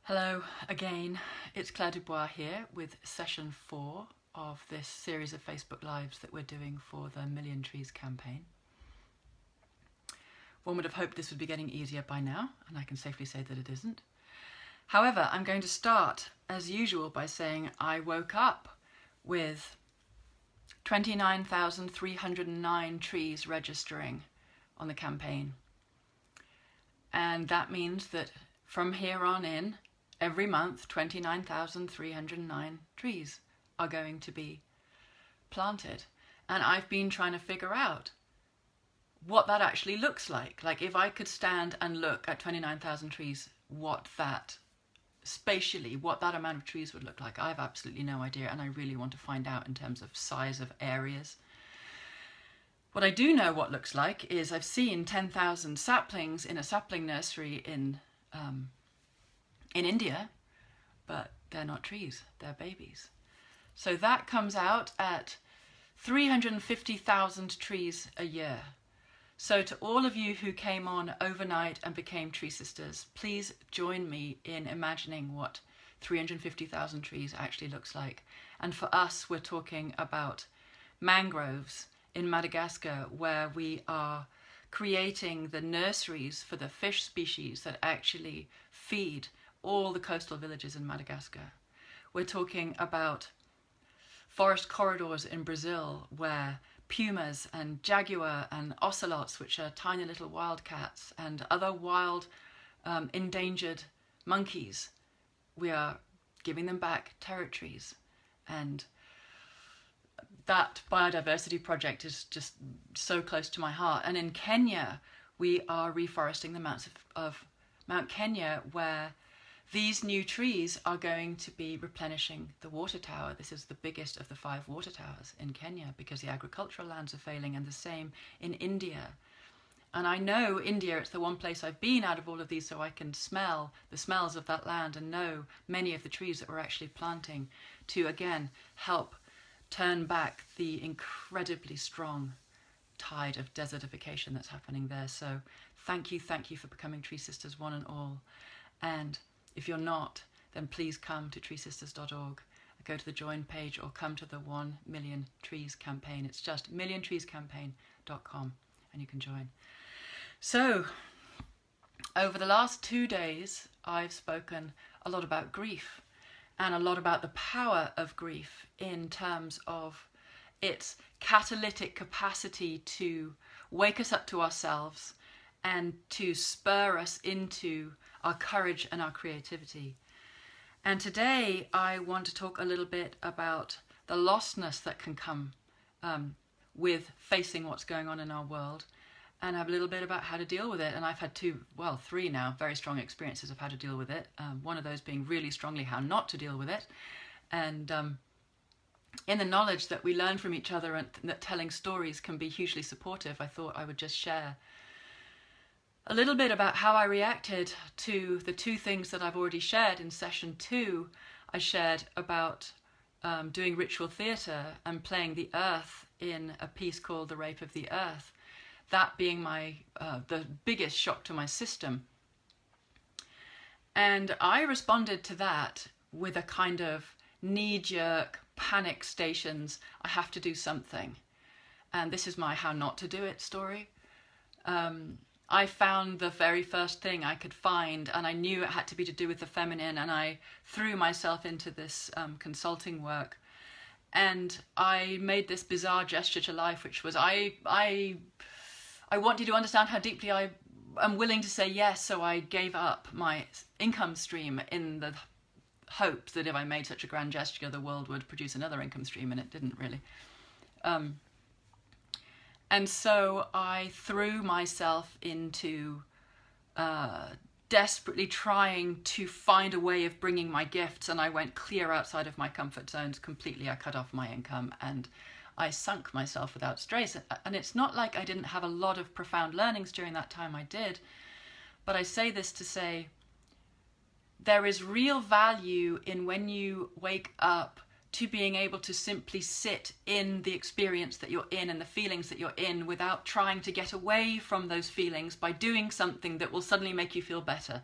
Hello again, it's Clare Dubois here with session 4 of this series of Facebook Lives that we're doing for the Million Trees campaign. One would have hoped this would be getting easier by now, and I can safely say that it isn't. However, I'm going to start, as usual, by saying I woke up with 29,309 trees registering on the campaign. And that means that from here on in, every month, 29,309 trees are going to be planted. And I've been trying to figure out what that actually looks like. Like if I could stand and look at 29,000 trees, what that amount of trees would look like. I have absolutely no idea, and I really want to find out in terms of size of areas. What I do know what looks like is I've seen 10,000 saplings in a sapling nursery in India, but they're not trees, they're babies. So that comes out at 350,000 trees a year. So to all of you who came on overnight and became Tree Sisters, please join me in imagining what 350,000 trees actually looks like. And for us, we're talking about mangroves in Madagascar, where we are creating the nurseries for the fish species that actually feed all the coastal villages in Madagascar. We're talking about forest corridors in Brazil where pumas and jaguar and ocelots, which are tiny little wildcats, and other wild endangered monkeys, we are giving them back territories. And that biodiversity project is just so close to my heart. And in Kenya, we are reforesting the mountains of Mount Kenya, where these new trees are going to be replenishing the water tower. This is the biggest of the 5 water towers in Kenya because the agricultural lands are failing, and the same in India. And I know India, it's the one place I've been out of all of these, so I can smell the smells of that land and know many of the trees that we're actually planting to, again, help turn back the incredibly strong tide of desertification that's happening there. So thank you for becoming Tree Sisters, one and all. And if you're not, then please come to treesisters.org, go to the join page, or come to the 1 Million Trees campaign. It's just milliontreescampaign.com and you can join. So over the last 2 days, I've spoken a lot about grief and a lot about the power of grief in terms of its catalytic capacity to wake us up to ourselves and to spur us into our courage and our creativity. And today I want to talk a little bit about the lostness that can come with facing what's going on in our world, and have a little bit about how to deal with it. And I've had 3 now very strong experiences of how to deal with it. One of those being really strongly how not to deal with it. And in the knowledge that we learn from each other and that telling stories can be hugely supportive, I thought I would just share a little bit about how I reacted to the 2 things that I've already shared in session 2. I shared about doing ritual theatre and playing the earth in a piece called The Rape of the Earth. That being the biggest shock to my system. And I responded to that with a kind of knee-jerk panic stations, I have to do something. And this is my how not to do it story. I found the very first thing I could find, and I knew it had to be to do with the feminine, and I threw myself into this consulting work. And I made this bizarre gesture to life, which was I want you to understand how deeply I am willing to say yes, so I gave up my income stream in the hope that if I made such a grand gesture, the world would produce another income stream, and it didn't really. And so I threw myself into desperately trying to find a way of bringing my gifts, and I went clear outside of my comfort zones completely. I cut off my income and I sunk myself without trace. And it's not like I didn't have a lot of profound learnings during that time. I did. But I say this to say there is real value in when you wake up to being able to simply sit in the experience that you're in and the feelings that you're in without trying to get away from those feelings by doing something that will suddenly make you feel better.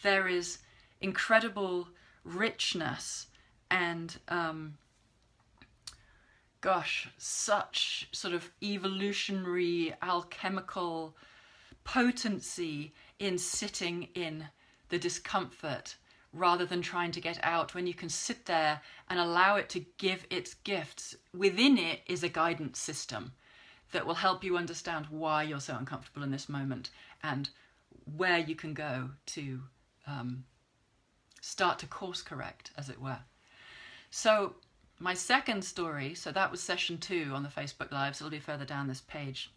There is incredible richness and gosh, such sort of evolutionary alchemical potency in sitting in the discomfort rather than trying to get out, when you can sit there and allow it to give its gifts. Within it is a guidance system that will help you understand why you're so uncomfortable in this moment and where you can go to start to course correct, as it were. So my second story, so that was session 2 on the Facebook Live, so it'll be further down this page.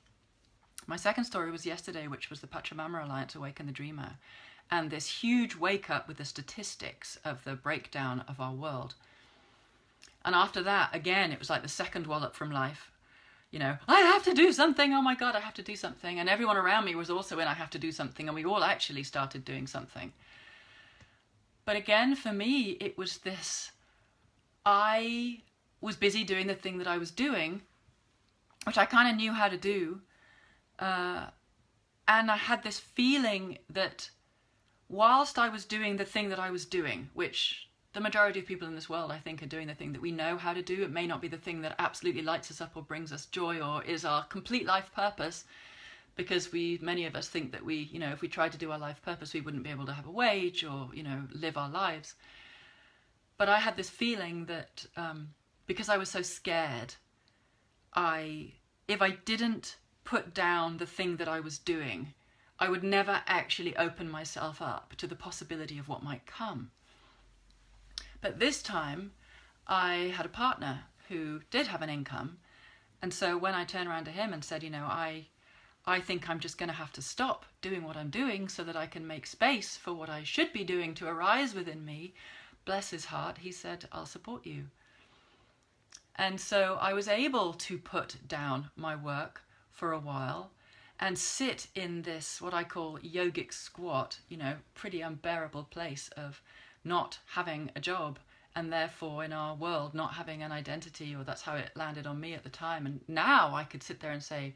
My second story was yesterday, which was the Pachamama Alliance Awaken the Dreamer, and this huge wake up with the statistics of the breakdown of our world. And after that, again, it was like the second wallop from life. You know, I have to do something, oh my God, I have to do something. And everyone around me was also in I have to do something, and we all actually started doing something. But again, for me, it was this, I was busy doing the thing that I was doing, which I kind of knew how to do. And I had this feeling that whilst I was doing the thing that I was doing, which the majority of people in this world, I think, are doing the thing that we know how to do. It may not be the thing that absolutely lights us up or brings us joy or is our complete life purpose, because many of us think that we, you know, if we tried to do our life purpose, we wouldn't be able to have a wage or, you know, live our lives. But I had this feeling that because I was so scared, if I didn't put down the thing that I was doing, I would never actually open myself up to the possibility of what might come. But this time I had a partner who did have an income. And so when I turned around to him and said, you know, I think I'm just going to have to stop doing what I'm doing so that I can make space for what I should be doing to arise within me, bless his heart, he said, I'll support you. And so I was able to put down my work for a while and sit in this, what I call yogic squat, you know, pretty unbearable place of not having a job, and therefore in our world not having an identity, or that's how it landed on me at the time. And now I could sit there and say,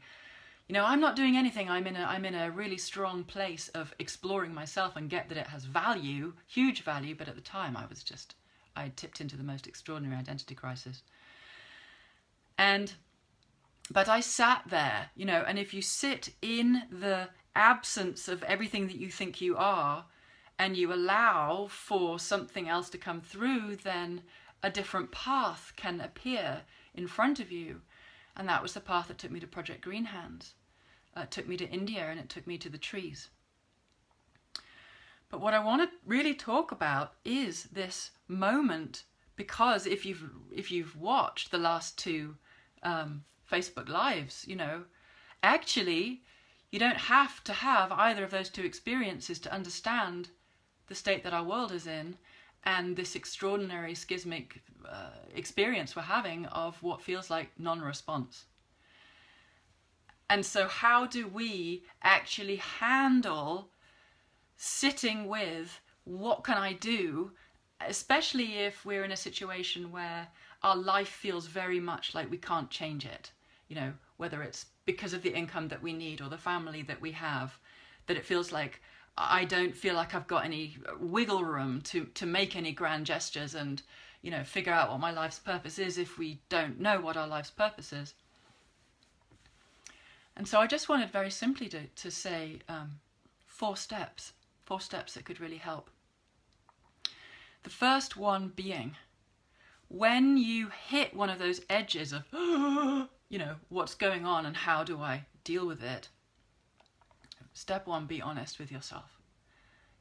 you know, I'm not doing anything. I'm in a really strong place of exploring myself and get that it has value, huge value. But at the time I had tipped into the most extraordinary identity crisis. But I sat there, you know, and if you sit in the absence of everything that you think you are, and you allow for something else to come through, then a different path can appear in front of you. And that was the path that took me to Project Green Hands. It took me to India, and it took me to the trees. But what I want to really talk about is this moment, because if you've watched the last 2 Facebook Lives, you know, actually you don't have to have either of those 2 experiences to understand the state that our world is in and this extraordinary schismic experience we're having of what feels like non-response. And so how do we actually handle sitting with what can I do, especially if we're in a situation where our life feels very much like we can't change it, you know, whether it's because of the income that we need or the family that we have, that it feels like I don't feel like I've got any wiggle room to make any grand gestures and, you know, figure out what my life's purpose is if we don't know what our life's purpose is. And so I just wanted very simply to say 4 steps that could really help. The first one being, when you hit one of those edges of, you know, what's going on and how do I deal with it? Step 1, be honest with yourself.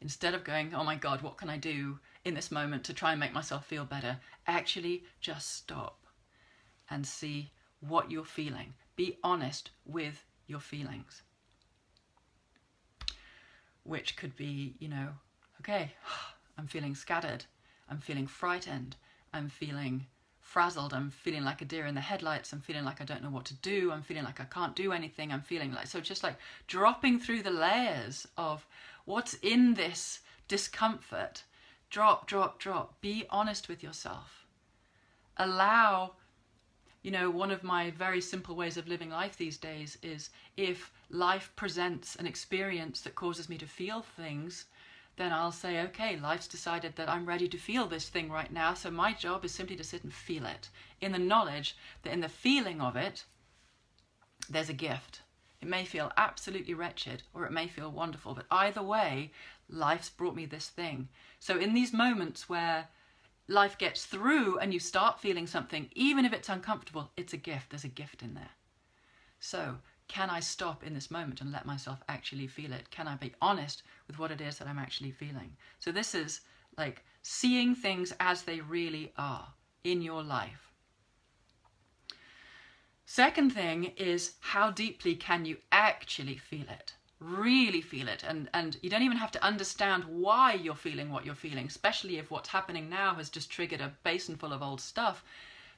Instead of going, oh my God, what can I do in this moment to try and make myself feel better? Actually, just stop and see what you're feeling. Be honest with your feelings. Which could be, you know, okay, I'm feeling scattered. I'm feeling frightened. I'm feeling frazzled. I'm feeling like a deer in the headlights. I'm feeling like I don't know what to do. I'm feeling like I can't do anything. I'm feeling like, so just like dropping through the layers of what's in this discomfort. Drop, drop, drop. Be honest with yourself. Allow, you know, one of my very simple ways of living life these days is if life presents an experience that causes me to feel things, then I'll say, okay, life's decided that I'm ready to feel this thing right now, so my job is simply to sit and feel it, in the knowledge that in the feeling of it, there's a gift. It may feel absolutely wretched, or it may feel wonderful, but either way, life's brought me this thing. So in these moments where life gets through and you start feeling something, even if it's uncomfortable, it's a gift. There's a gift in there. So can I stop in this moment and let myself actually feel it? Can I be honest with what it is that I'm actually feeling? So this is like seeing things as they really are in your life. Second thing is, how deeply can you actually feel it? Really feel it. And you don't even have to understand why you're feeling what you're feeling, especially if what's happening now has just triggered a basin full of old stuff.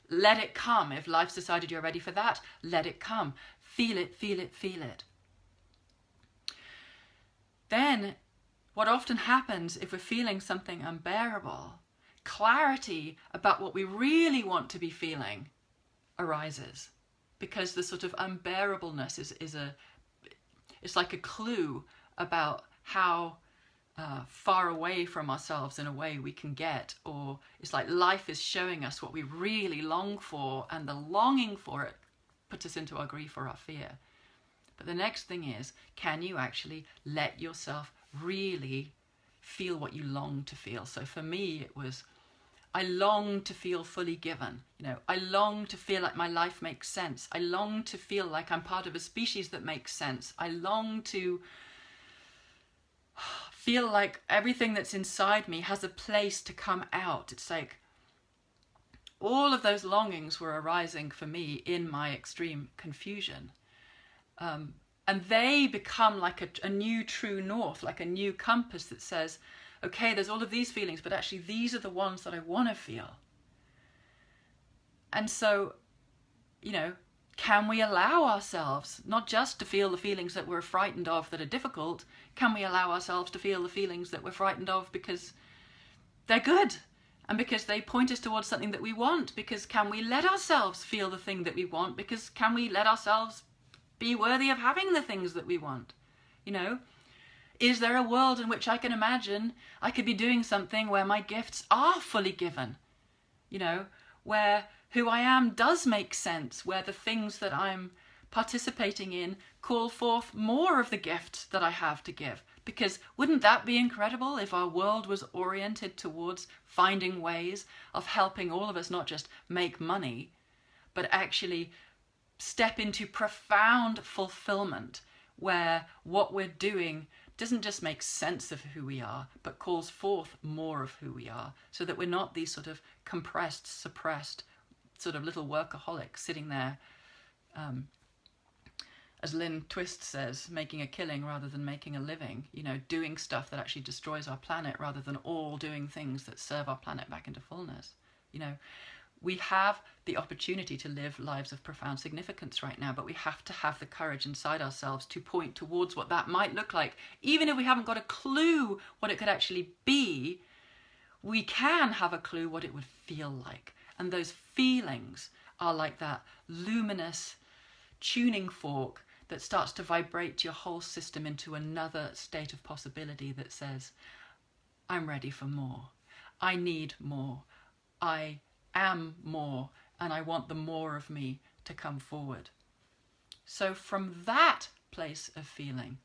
Let it come. If life's decided you're ready for that, let it come. Feel it, feel it, feel it. Then, what often happens if we're feeling something unbearable, clarity about what we really want to be feeling arises. Because the sort of unbearableness it's like a clue about how far away from ourselves in a way we can get, or it's like life is showing us what we really long for, and the longing for it puts us into our grief or our fear. But the next thing is, can you actually let yourself really feel what you long to feel? So for me, it was, I long to feel fully given. I long to feel like my life makes sense. I long to feel like I'm part of a species that makes sense. I long to feel like everything that's inside me has a place to come out. It's like all of those longings were arising for me in my extreme confusion. And they become like a new true north, like a new compass that says, okay, there's all of these feelings, but actually these are the ones that I want to feel. And so, can we allow ourselves not just to feel the feelings that we're frightened of that are difficult? Can we allow ourselves to feel the feelings that we're frightened of because they're good and because they point us towards something that we want? Because can we let ourselves feel the thing that we want? Because can we let ourselves be worthy of having the things that we want? Is there a world in which I can imagine I could be doing something where my gifts are fully given? Where who I am does make sense, where the things that I'm participating in call forth more of the gifts that I have to give. Because wouldn't that be incredible if our world was oriented towards finding ways of helping all of us not just make money, but actually step into profound fulfillment, where what we're doing doesn't just make sense of who we are, but calls forth more of who we are, so that we're not these sort of compressed, suppressed, sort of little workaholics sitting there, as Lynn Twist says, making a killing rather than making a living, doing stuff that actually destroys our planet rather than all doing things that serve our planet back into fullness. We have the opportunity to live lives of profound significance right now, but we have to have the courage inside ourselves to point towards what that might look like. Even if we haven't got a clue what it could actually be, we can have a clue what it would feel like. And those feelings are like that luminous tuning fork that starts to vibrate your whole system into another state of possibility that says, I'm ready for more. I need more. I am more, and I want the more of me to come forward. So from that place of feeling,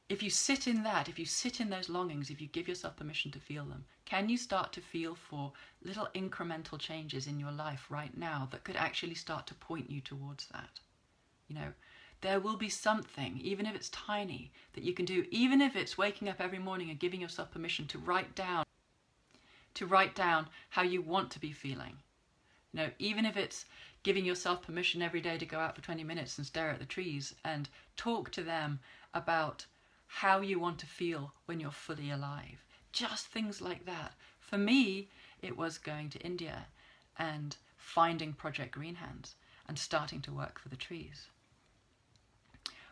if you sit in that, if you sit in those longings, if you give yourself permission to feel them, can you start to feel for little incremental changes in your life right now that could actually start to point you towards that? There will be something, even if it's tiny, that you can do, even if it's waking up every morning and giving yourself permission to write down how you want to be feeling. Even if it's giving yourself permission every day to go out for 20 minutes and stare at the trees and talk to them about how you want to feel when you're fully alive. Just things like that. For me, it was going to India and finding Project Green Hands and starting to work for the trees,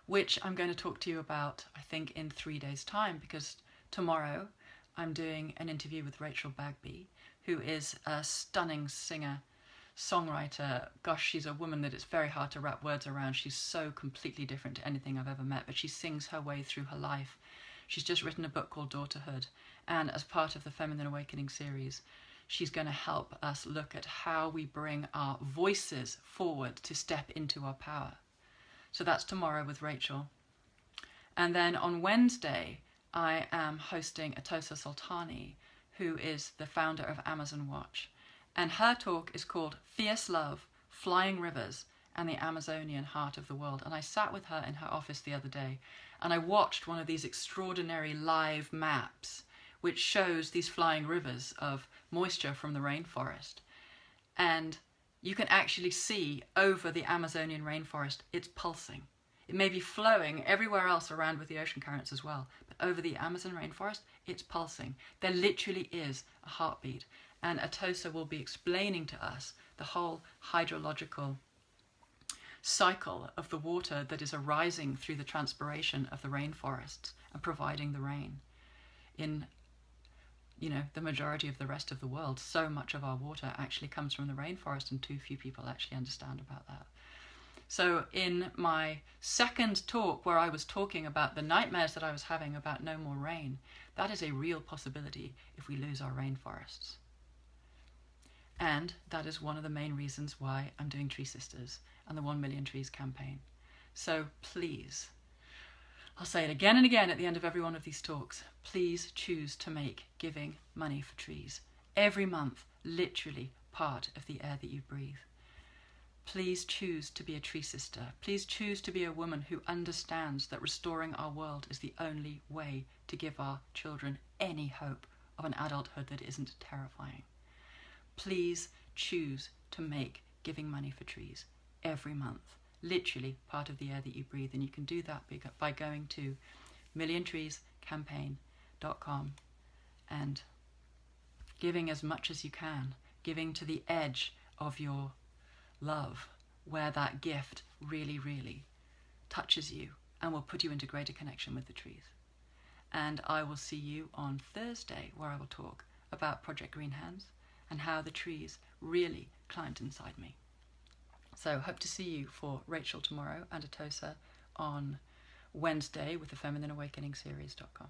which I'm going to talk to you about, I think, in 3 days' time, because tomorrow I'm doing an interview with Rachel Bagby, who is a stunning singer, songwriter. Gosh, she's a woman that it's very hard to wrap words around. She's so completely different to anything I've ever met, but she sings her way through her life. She's just written a book called Daughterhood, and as part of the Feminine Awakening series, she's going to help us look at how we bring our voices forward to step into our power. So that's tomorrow with Rachel. And then on Wednesday, I am hosting Atosa Soltani, who is the founder of Amazon Watch. And her talk is called Fierce Love, Flying Rivers, and the Amazonian Heart of the World. And I sat with her in her office the other day, and I watched one of these extraordinary live maps which shows these flying rivers of moisture from the rainforest. And you can actually see over the Amazonian rainforest, it's pulsing. It may be flowing everywhere else around with the ocean currents as well, but over the Amazon rainforest, it's pulsing. There literally is a heartbeat. And Atosa will be explaining to us the whole hydrological cycle of the water that is arising through the transpiration of the rainforests and providing the rain. In the majority of the rest of the world, so much of our water actually comes from the rainforest, and too few people actually understand about that. So in my second talk, where I was talking about the nightmares that I was having about no more rain, that is a real possibility if we lose our rainforests. And that is one of the main reasons why I'm doing Tree Sisters and the 1 Million Trees campaign. So please, I'll say it again and again at the end of every one of these talks, please choose to make giving money for trees every month literally part of the air that you breathe. Please choose to be a tree sister. Please choose to be a woman who understands that restoring our world is the only way to give our children any hope of an adulthood that isn't terrifying. Please choose to make giving money for trees every month literally part of the air that you breathe. And you can do that by going to milliontreescampaign.com and giving as much as you can, giving to the edge of your love, where that gift really, really touches you and will put you into greater connection with the trees. And I will see you on Thursday, where I will talk about Project Green Hands and how the trees really climbed inside me. So hope to see you for Rachel tomorrow and Atosa on Wednesday with the feminine awakening series.com.